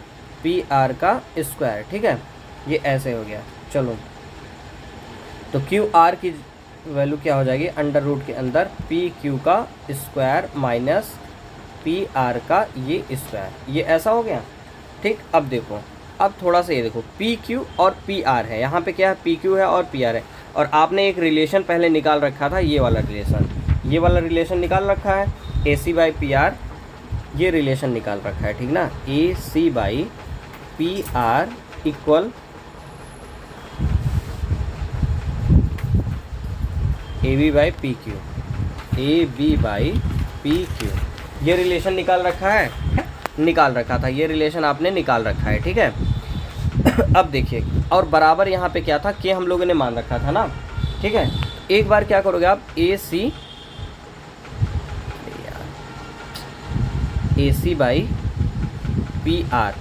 पी आर का स्क्वायर, ठीक है। ये ऐसे हो गया। चलो तो क्यू आर की वैल्यू क्या हो जाएगी, अंडर रूट के अंदर पी क्यू का स्क्वायर माइनस पी आर का ये स्क्वायर, ये ऐसा हो गया, ठीक। अब देखो, अब थोड़ा सा ये देखो, पी क्यू और पी आर है, यहाँ पे क्या है, पी क्यू है और पी आर है, और आपने एक रिलेशन पहले निकाल रखा था, ये वाला रिलेशन निकाल रखा है, A C by P R, ये रिलेशन निकाल रखा है, ठीक ना। A C by P R equal A B by P Q, A B by P Q, ये रिलेशन निकाल रखा था, ये रिलेशन आपने निकाल रखा है, ठीक है। अब देखिए, और बराबर यहाँ पे क्या था, के हम लोगों ने मान रखा था ना, ठीक है। एक बार क्या करोगे आप, ए C by P R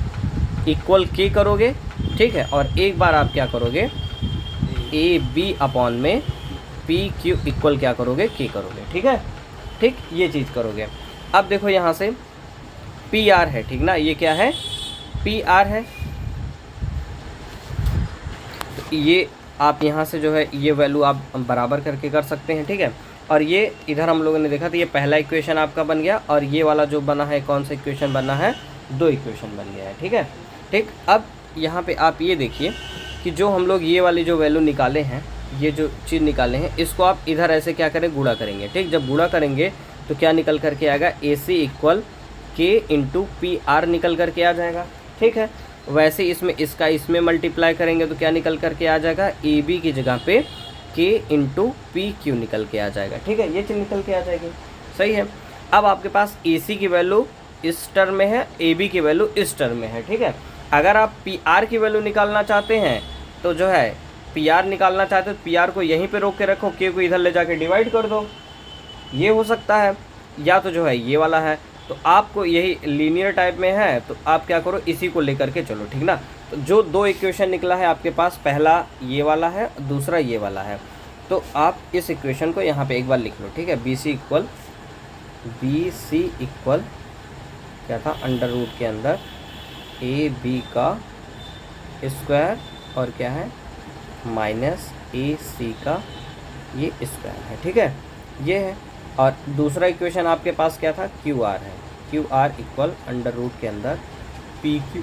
equal के करोगे, ठीक है। और एक बार आप क्या करोगे, ए बी अपॉन में पी क्यू इक्वल क्या करोगे, के करोगे, ठीक है, ठीक, ये चीज़ करोगे। अब देखो यहाँ से पी आर है, ठीक ना, ये क्या है, पी आर है, तो ये आप यहाँ से जो है ये वैल्यू आप बराबर करके कर सकते हैं, ठीक है। और ये इधर हम लोगों ने देखा था, ये पहला इक्वेशन आपका बन गया, और ये वाला जो बना है, कौन सा इक्वेशन बना है, 2 इक्वेशन बन गया है, ठीक है, ठीक। अब यहाँ पे आप ये देखिए कि जो हम लोग ये वाली जो वैल्यू निकाले हैं, ये जो चीज़ निकाले हैं, इसको आप इधर ऐसे क्या करें, गुणा करेंगे, ठीक। जब गुणा करेंगे तो क्या निकल करके आएगा, ए सी इक्वल के इंटू पी आर निकल करके आ जाएगा, ठीक है। वैसे इसमें इसका इसमें मल्टीप्लाई करेंगे तो क्या निकल करके आ जाएगा, ए बी की जगह पे के इंटू पी क्यू निकल के आ जाएगा, ठीक है, ये चीज़ निकल के आ जाएगी, सही है। अब आपके पास ए सी की वैल्यू इस टर्म में है, ए बी की वैल्यू इस टर्म में है, ठीक है। अगर आप पी आर की वैल्यू निकालना चाहते हैं तो जो है पी आर निकालना चाहते हो तो पी आर को यहीं पे रोक के रखो, के को इधर ले जाके डिवाइड कर दो, ये हो सकता है। या तो जो है ये वाला है, तो आपको यही लीनियर टाइप में है तो आप क्या करो, इसी को लेकर के चलो, ठीक ना। तो जो 2 इक्वेशन निकला है आपके पास, पहला ये वाला है, दूसरा ये वाला है, तो आप इस इक्वेशन को यहाँ पे एक बार लिख लो, ठीक है। बी सी इक्वल क्या था, अंडर रूट के अंदर ए बी का स्क्वायर और क्या है, माइनस ए सी का ये स्क्वायर है, ठीक है, ये है। और दूसरा इक्वेशन आपके पास क्या था, क्यू आर है, Q R equal under root के अंदर पी क्यू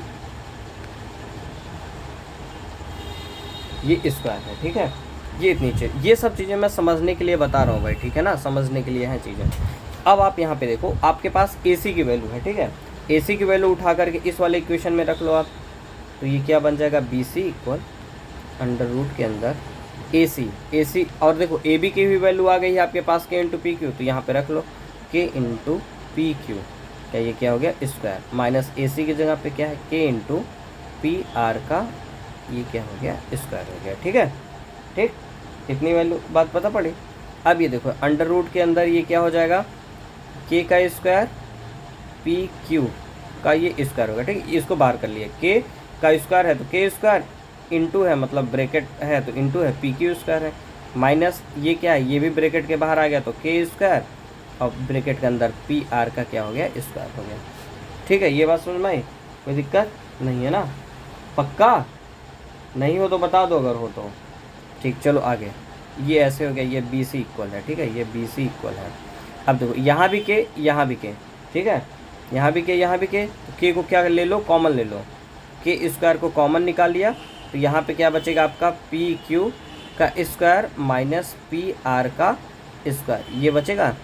ये स्क्वायर है, ठीक है। ये इतनी चीज़, ये सब चीज़ें मैं समझने के लिए बता रहा हूँ भाई, ठीक है ना, समझने के लिए हैं चीज़ें। अब आप यहाँ पे देखो, आपके पास ए सी की वैल्यू है, ठीक है, ए सी की वैल्यू उठा करके इस वाले इक्वेशन में रख लो आप, तो ये क्या बन जाएगा, B C equal under root के अंदर ए सी, और देखो ए बी की भी वैल्यू आ गई है आपके पास, के इंटू पी क्यू, तो यहाँ पे रख लो के इंटू पी क्यू, क्या ये क्या हो गया, स्क्वायर, माइनस ए सी की जगह पे क्या है, के इंटू पी आर का ये क्या हो गया, स्क्वायर हो गया, ठीक है, ठीक, इतनी वैल्यू बात पता पड़ी। अब ये देखो अंडर रूट के अंदर ये क्या हो जाएगा, के का स्क्वायर पी क्यू का ये स्क्वायर होगा, ठीक, इसको बाहर कर लिया, के का स्क्वायर है तो के स्क्वायर, इंटू है मतलब ब्रैकेट है तो इंटू है, पी क्यू स्क्वायर है, माइनस ये क्या है, ये भी ब्रैकेट के बाहर आ गया तो के स्क्वायर, और ब्रैकेट के अंदर पी आर का क्या हो गया, स्क्वायर हो गया, ठीक है। ये बात समझ में आई, कोई दिक्कत नहीं है ना, पक्का नहीं हो तो बता दो अगर हो तो, ठीक। चलो आगे, ये ऐसे हो गया, ये बी सी इक्वल है, ठीक है, ये बी सी इक्वल है। अब देखो यहाँ भी के, यहाँ भी के, ठीक है, यहाँ भी के, यहाँ भी के, तो के को क्या ले लो, कॉमन ले लो, के स्क्वायर को कॉमन निकाल लिया, तो यहाँ पे क्या बचेगा आपका, पी क्यू का स्क्वायर माइनस पी आर का स्क्वायर, ये बचेगा,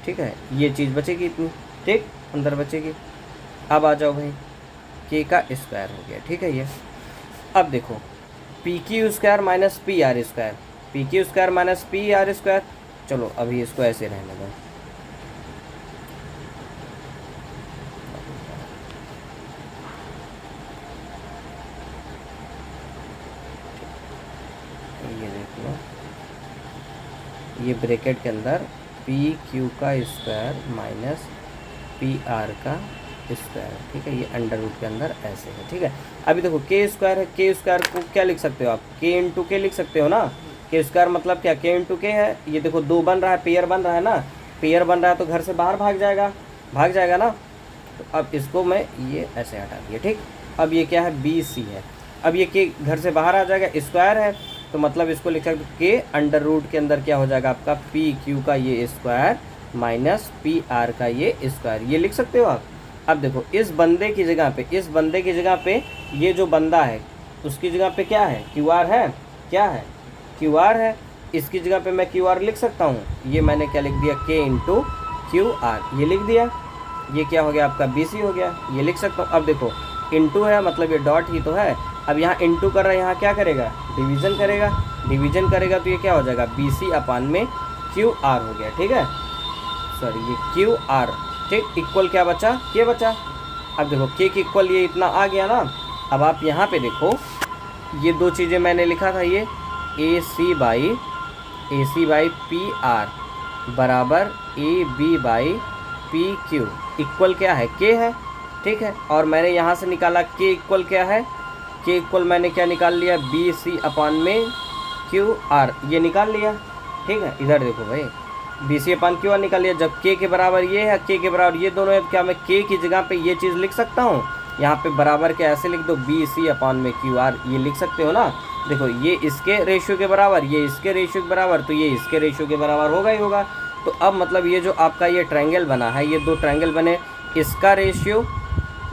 ठीक है, ये चीज़ बचेगी इतनी, ठीक, अंदर बचेगी। अब आ जाओ भाई, के का स्क्वायर हो गया, ठीक है ये। अब देखो P Q square minus P R square, P Q square minus P R square, चलो अभी इसको ऐसे रहने दो, ये देख लो, ये ब्रैकेट के अंदर पी क्यू का स्क्वायर माइनस पी आर का स्क्वायर, ठीक है, ये अंडर रूट के अंदर ऐसे है, ठीक है। अभी देखो के स्क्वायर है, के स्क्वायर को क्या लिख सकते हो आप, के इंटू के लिख सकते हो ना। के स्क्वायर मतलब क्या, के इंटू के है। ये देखो 2 बन रहा है, पेयर बन रहा है ना, पेयर बन रहा है तो घर से बाहर भाग जाएगा ना। तो अब इसको मैं ये ऐसे हटा दिया, ठीक। अब ये क्या है, बी सी है। अब ये के घर से बाहर आ जाएगा, स्क्वायर है तो मतलब इसको लिख सकते हो के अंडर रूट के अंदर क्या हो जाएगा आपका, पी क्यू का ये स्क्वायर माइनस पी आर का ये स्क्वायर, ये लिख सकते हो आप। अब देखो इस बंदे की जगह पे ये जो बंदा है उसकी जगह पे क्या है, क्यू आर है, क्या है, क्यू आर है। इसकी जगह पे मैं क्यू आर लिख सकता हूँ, ये मैंने क्या लिख दिया, के इंटू क्यू आर, ये लिख दिया। ये क्या हो गया आपका, बी सी हो गया, ये लिख सकता हूँ। अब देखो इंटू है मतलब ये डॉट ही तो है। अब यहाँ इंटू कर रहा है, यहाँ क्या करेगा, डिवीज़न करेगा तो ये क्या हो जाएगा, बी सी अपान में क्यू आर हो गया, ठीक है, सॉरी ये क्यू आर, ठीक। इक्वल क्या बचा, के बचा। अब देखो के की इक्वल ये इतना आ गया ना। अब आप यहाँ पे देखो ये 2 चीज़ें मैंने लिखा था, ये A C by P R बराबर A B by P Q equal क्या है, के है, ठीक है। और मैंने यहाँ से निकाला के इक्वल क्या है, के इक्वल मैंने क्या निकाल लिया, बी सी अपान में क्यू आर, ये निकाल लिया, ठीक है। इधर देखो भाई, B C upon Q R निकाल लिया। जब के बराबर ये है, के के बराबर ये दोनों है, क्या मैं के की जगह पे ये चीज़ लिख सकता हूँ, यहाँ पे बराबर के ऐसे लिख दो, बी सी अपान में क्यू आर, ये लिख सकते हो ना। देखो ये इसके रेशियो के बराबर, ये इसके रेशियो के बराबर, तो ये इसके रेशियो के बराबर होगा ही होगा। तो अब मतलब ये जो आपका ये ट्रायंगल बना है, ये 2 ट्रायंगल बने, इसका रेशियो,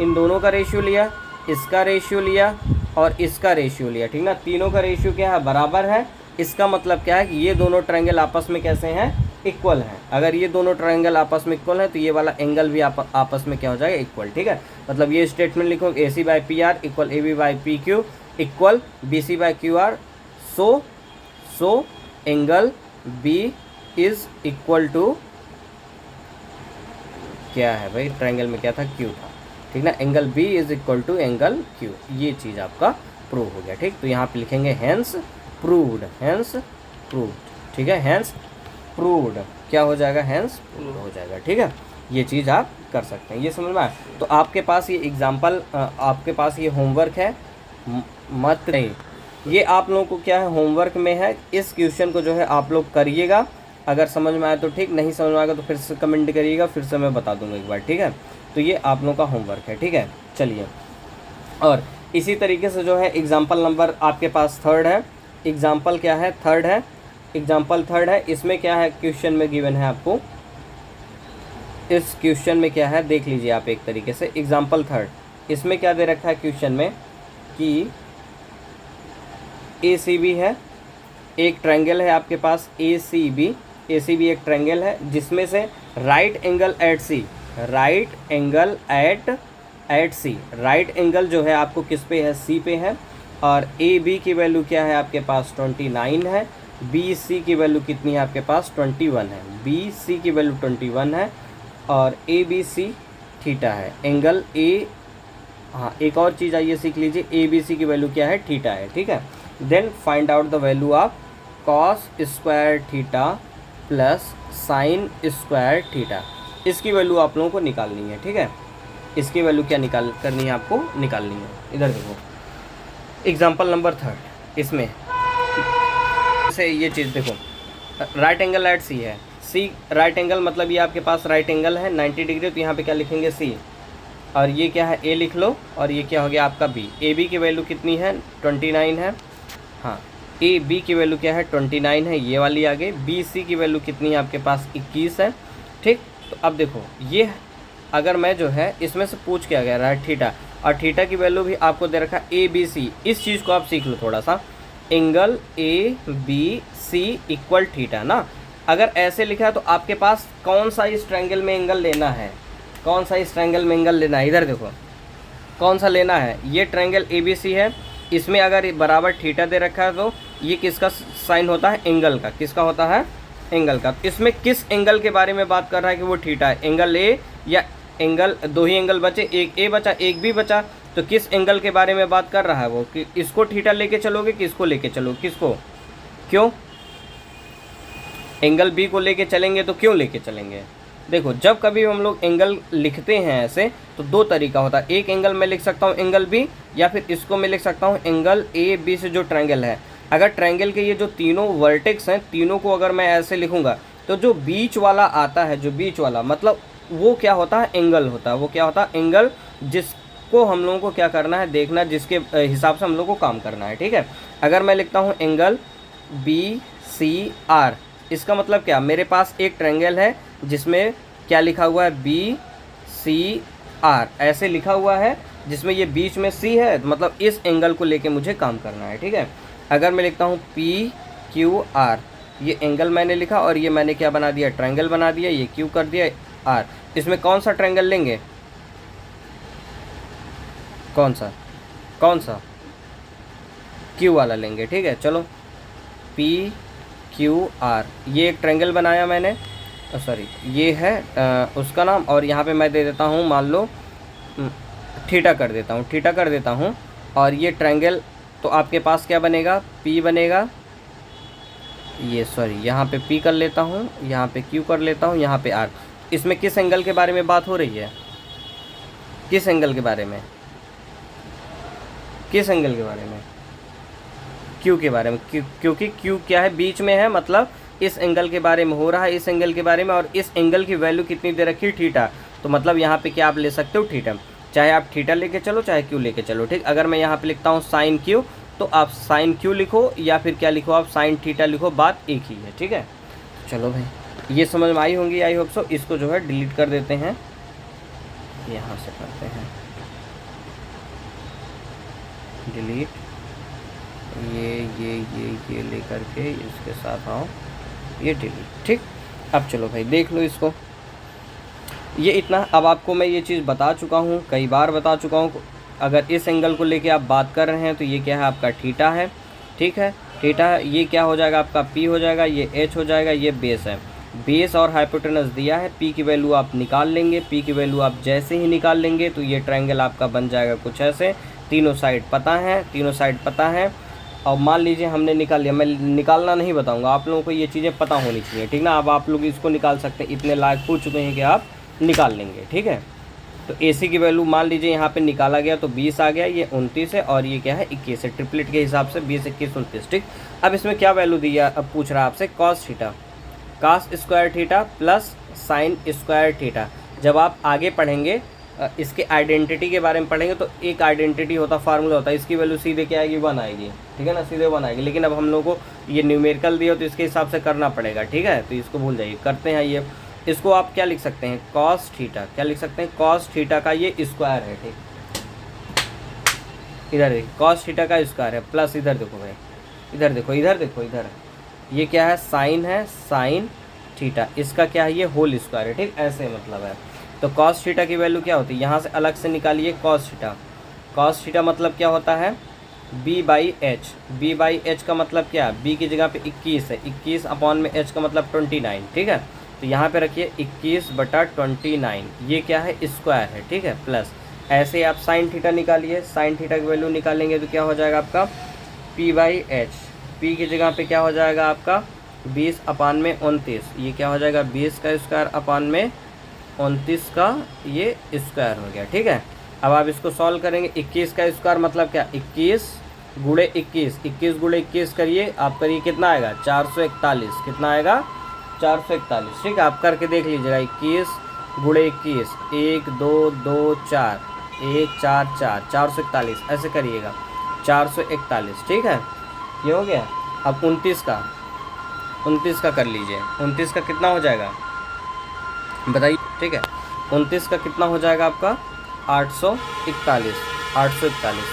इन दोनों का रेशियो लिया, इसका रेशियो लिया और इसका रेशियो लिया, ठीक ना। तीनों का रेशियो क्या है, बराबर है। इसका मतलब क्या है कि ये दोनों ट्रायंगल आपस में कैसे हैं, इक्वल है। अगर ये दोनों ट्रायंगल आपस में इक्वल है तो ये वाला एंगल भी आपस में क्या हो जाएगा, इक्वल, ठीक है। मतलब ये स्टेटमेंट लिखो, A C by P R equal A B by P Q equal B C by Q R, so angle B is equal to क्या है भाई, ट्रायंगल में क्या था, क्यू था, ठीक ना। Angle B is equal to angle Q, ये चीज़ आपका प्रूव हो गया, ठीक। तो यहाँ पे लिखेंगे हैंस प्रूव्ड, ठीक है, हैंस प्रूव्ड क्या हो जाएगा, हैंस प्रूव्ड हो जाएगा, ठीक है। ये चीज़ आप कर सकते हैं, ये समझ में आया। तो आपके पास ये एग्जाम्पल, आपके पास ये होमवर्क है, मत नहीं, ये आप लोगों को क्या है, होमवर्क में है। इस क्वेश्चन को जो है आप लोग करिएगा, अगर समझ में आया तो ठीक, नहीं समझ में आएगा तो फिर से कमेंट करिएगा, फिर से मैं बता दूंगा एक बार, ठीक है। तो ये आप लोगों का होमवर्क है, ठीक है। चलिए, और इसी तरीके से जो है एग्जाम्पल नंबर आपके पास 3 है। एग्जाम्पल क्या है, 3 है, एग्जाम्पल 3 है। इसमें क्या है, क्वेश्चन में गिवन है आपको, इस क्वेश्चन में क्या है देख लीजिए आप एक तरीके से। एग्जाम्पल 3 इसमें क्या दे रखा है क्वेश्चन में कि ए सी बी है, एक ट्रायंगल है आपके पास ए सी बी एक ट्रायंगल है जिसमें से राइट एंगल एट सी, राइट एंगल जो है आपको किस पे है, सी पे है। और ए बी की वैल्यू क्या है आपके पास 29 है, बी सी की वैल्यू कितनी है आपके पास 21 है, बी सी की वैल्यू 21 है और ए बी सी थीटा है। एंगल ए, हाँ एक और चीज़ आइए सीख लीजिए, ए बी सी की वैल्यू क्या है, थीटा है, ठीक है। Then find out the value of cos square theta plus sine square theta. इसकी वैल्यू आप लोगों को निकालनी है, ठीक है। इसकी वैल्यू क्या करनी है आपको, निकालनी है। इधर देखो एग्जाम्पल नंबर 3, इसमें से ये चीज़ देखो, राइट एंगल एट सी है, सी राइट एंगल मतलब ये आपके पास राइट एंगल है 90 डिग्री, तो यहाँ पे क्या लिखेंगे, सी, और ये क्या है, ए लिख लो, और ये क्या हो गया आपका बी। ए बी की वैल्यू कितनी है, 29 है, हाँ ए बी की वैल्यू क्या है 29 है, ये वाली आ गई। बी सी की वैल्यू कितनी है आपके पास 21 है, ठीक। तो अब देखो ये अगर मैं जो है इसमें से पूछ के आ गया राइट थीटा, और थीटा की वैल्यू भी आपको दे रखा ए बी सी, इस चीज़ को आप सीख लो थोड़ा सा, angle A B C equal theta ना। अगर ऐसे लिखा है तो आपके पास कौन सा इस ट्रायंगल में एंगल लेना है, कौन सा इस ट्रायंगल में एंगल लेना है, इधर देखो कौन सा लेना है। ये ट्रायंगल ए बी सी है, इसमें अगर बराबर थीटा दे रखा है तो ये किसका साइन होता है, एंगल का, किसका होता है, एंगल का। इसमें किस एंगल के बारे में बात कर रहा है कि वो थीटा है, एंगल ए या एंगल, 2 ही एंगल बचे, एक ए बचा एक बी बचा, तो किस एंगल के बारे में बात कर रहा है वो, कि इसको थीटा लेके चलोगे कि इसको लेके चलोगे, किसको, क्यों? एंगल बी को लेके चलेंगे तो क्यों लेके चलेंगे? देखो, जब कभी हम लोग एंगल लिखते हैं ऐसे तो दो तरीका होता है। एक एंगल मैं लिख सकता हूँ एंगल बी, या फिर इसको मैं लिख सकता हूँ एंगल ए बी से जो ट्रायंगल है। अगर ट्रायंगल के ये जो तीनों वर्टेक्स हैं, तीनों को अगर मैं ऐसे लिखूंगा तो जो बीच वाला आता है, जो बीच वाला मतलब वो क्या होता है? एंगल होता है। वो क्या होता है? एंगल, जिसको हम लोगों को क्या करना है? देखना, जिसके हिसाब से हम लोग को काम करना है। ठीक है, अगर मैं लिखता हूँ एंगल बी सी आर, इसका मतलब क्या? मेरे पास एक ट्रायंगल है जिसमें क्या लिखा हुआ है? बी सी आर ऐसे लिखा हुआ है, जिसमें ये बीच में सी है, मतलब इस एंगल को लेके मुझे काम करना है। ठीक है, अगर मैं लिखता हूँ पी क्यू आर, ये एंगल मैंने लिखा और ये मैंने क्या बना दिया? ट्रायंगल बना दिया। ये क्यू कर दिया आर। इसमें कौन सा ट्रायंगल लेंगे? कौन सा? क्यू वाला लेंगे। ठीक है, चलो पी क्यू आर, ये एक ट्रायंगल बनाया मैंने, सॉरी ये है उसका नाम, और यहाँ पे मैं दे देता हूँ, मान लो थीटा कर देता हूँ, और ये ट्रायंगल तो आपके पास क्या बनेगा? पी बनेगा। ये सॉरी यहाँ पे पी कर लेता हूँ, यहाँ पे क्यू कर लेता हूँ, यहाँ पे आर। इसमें किस एंगल के बारे में बात हो रही है? किस एंगल के बारे में? क्यू के बारे में, क्योंकि क्यू क्या है? बीच में है, मतलब इस एंगल के बारे में हो रहा है, इस एंगल के बारे में। और इस एंगल की वैल्यू कितनी दे रखी है? थीटा। तो मतलब यहाँ पे क्या आप ले सकते हो? थीटा। चाहे आप थीटा लेके चलो, चाहे क्यू लेके चलो। ठीक, अगर मैं यहाँ पे लिखता हूँ साइन क्यू, तो आप साइन क्यू लिखो, या फिर क्या लिखो? आप साइन थीटा लिखो, बात एक ही है। ठीक है, चलो भाई, ये समझ में आई होंगी, आई होप सो। इसको जो है डिलीट कर देते हैं, यहाँ से करते हैं डिलीट, ये लेकर के इसके साथ आओ, ये डिलीट। ठीक, अब चलो भाई देख लो इसको, ये इतना। अब आपको मैं ये चीज़ बता चुका हूँ, कई बार बता चुका हूँ। अगर इस एंगल को लेके आप बात कर रहे हैं तो ये क्या है? आपका थीटा है। ठीक है, थीटा, ये क्या हो जाएगा? आपका पी हो जाएगा, ये एच हो जाएगा, ये बेस है। बेस और हाइपोटेनस दिया है, पी की वैल्यू आप निकाल लेंगे। पी की वैल्यू आप जैसे ही निकाल लेंगे तो ये ट्रायंगल आपका बन जाएगा कुछ ऐसे। तीनों साइड पता है, और मान लीजिए हमने निकाल लिया। मैं निकालना नहीं बताऊंगा, आप लोगों को ये चीज़ें पता होनी चाहिए। ठीक ना, अब आप लोग इसको निकाल सकते हैं, इतने लायक हो चुके हैं कि आप निकाल लेंगे। ठीक है, तो AC की वैल्यू मान लीजिए यहाँ पे निकाला गया तो 20 आ गया, ये 29 है, और ये क्या है? 21 है। ट्रिपलेट के हिसाब से 20, 21, 29। ठीक, अब इसमें क्या वैल्यू दिया? अब पूछ रहा है आपसे cos theta, cos square theta plus sine square theta. जब आप आगे पढ़ेंगे, इसके आइडेंटिटी के बारे में पढ़ेंगे, तो एक आइडेंटिटी होता, फार्मूला होता है, इसकी वैल्यू सीधे क्या आएगी? 1 आएगी। ठीक है ना, सीधे 1 आएगी। लेकिन अब हम लोग को ये न्यूमेरिकल दिया तो इसके हिसाब से करना पड़ेगा। ठीक है, तो इसको भूल जाइए, करते हैं ये। इसको आप क्या लिख सकते हैं? Cos theta. क्या लिख सकते हैं? कॉस थीटा का ये स्क्वायर है। ठीक, इधर देखिए, कॉस थीटा का स्क्वायर है, प्लस इधर देखो भाई, इधर देखो, इधर ये क्या है? साइन है, साइन थीटा, इसका क्या है? ये होल स्क्वायर है। ठीक, ऐसे मतलब है। तो कॉस थीटा की वैल्यू क्या होती है? यहाँ से अलग से निकालिए कॉस थीटा। कॉस थीटा मतलब क्या होता है? b/h। b/h का मतलब क्या है? b की जगह पे 21 है, 21 अपॉन में h का मतलब 29। ठीक है, तो यहाँ पे रखिए 21/29, ये क्या है? स्क्वायर है। ठीक है, प्लस ऐसे आप साइन थीटा निकालिए। साइन थीटा की वैल्यू निकालेंगे तो क्या हो जाएगा आपका? p/h। p की जगह पे क्या हो जाएगा आपका? 20 अपॉन में 29, ये क्या हो जाएगा? 20 का स्क्वायर अपॉन में 29 का ये स्क्वायर हो गया। ठीक है, अब आप इसको सॉल्व करेंगे। 21 का स्क्वायर मतलब क्या? 21 गुणे 21, 21 गुणे 21 करिए, आप करिए कितना आएगा? 441। कितना आएगा? 441। ठीक है, आप करके देख लीजिएगा। 21 गुणे 21, 1 2 2 4, 1 4 4, 441 ऐसे करिएगा, 441। ठीक है, ये हो गया। अब 29 का कर लीजिए। 29 का कितना हो जाएगा बताइए? ठीक है, 29 का कितना हो जाएगा आपका? 841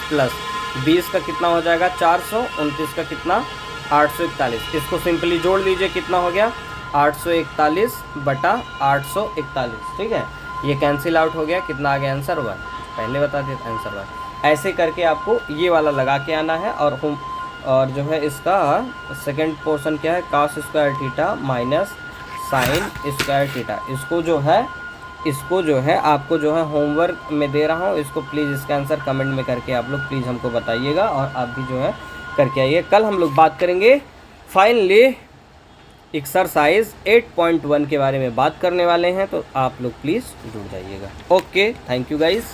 प्लस 20 का कितना हो जाएगा? 400। 29 का कितना? 841। इसको सिंपली जोड़ लीजिए, कितना हो गया? 841/841। ठीक है, ये कैंसिल आउट हो गया, कितना आ गया आंसर? 1। पहले बता दिया था आंसर 1। ऐसे करके आपको ये वाला लगा के आना है। और जो है इसका सेकंड पोर्शन क्या है? Cos square theta minus sign square theta. इसको जो है आपको जो है होमवर्क में दे रहा हूँ, इसको प्लीज़ इसका आंसर कमेंट में करके आप लोग प्लीज़ हमको बताइएगा, और आप भी जो है करके आइए। कल हम लोग बात करेंगे फाइनली एक्सरसाइज 8.1 के बारे में बात करने वाले हैं, तो आप लोग प्लीज़ जुड़ जाइएगा। Okay, thank you guys.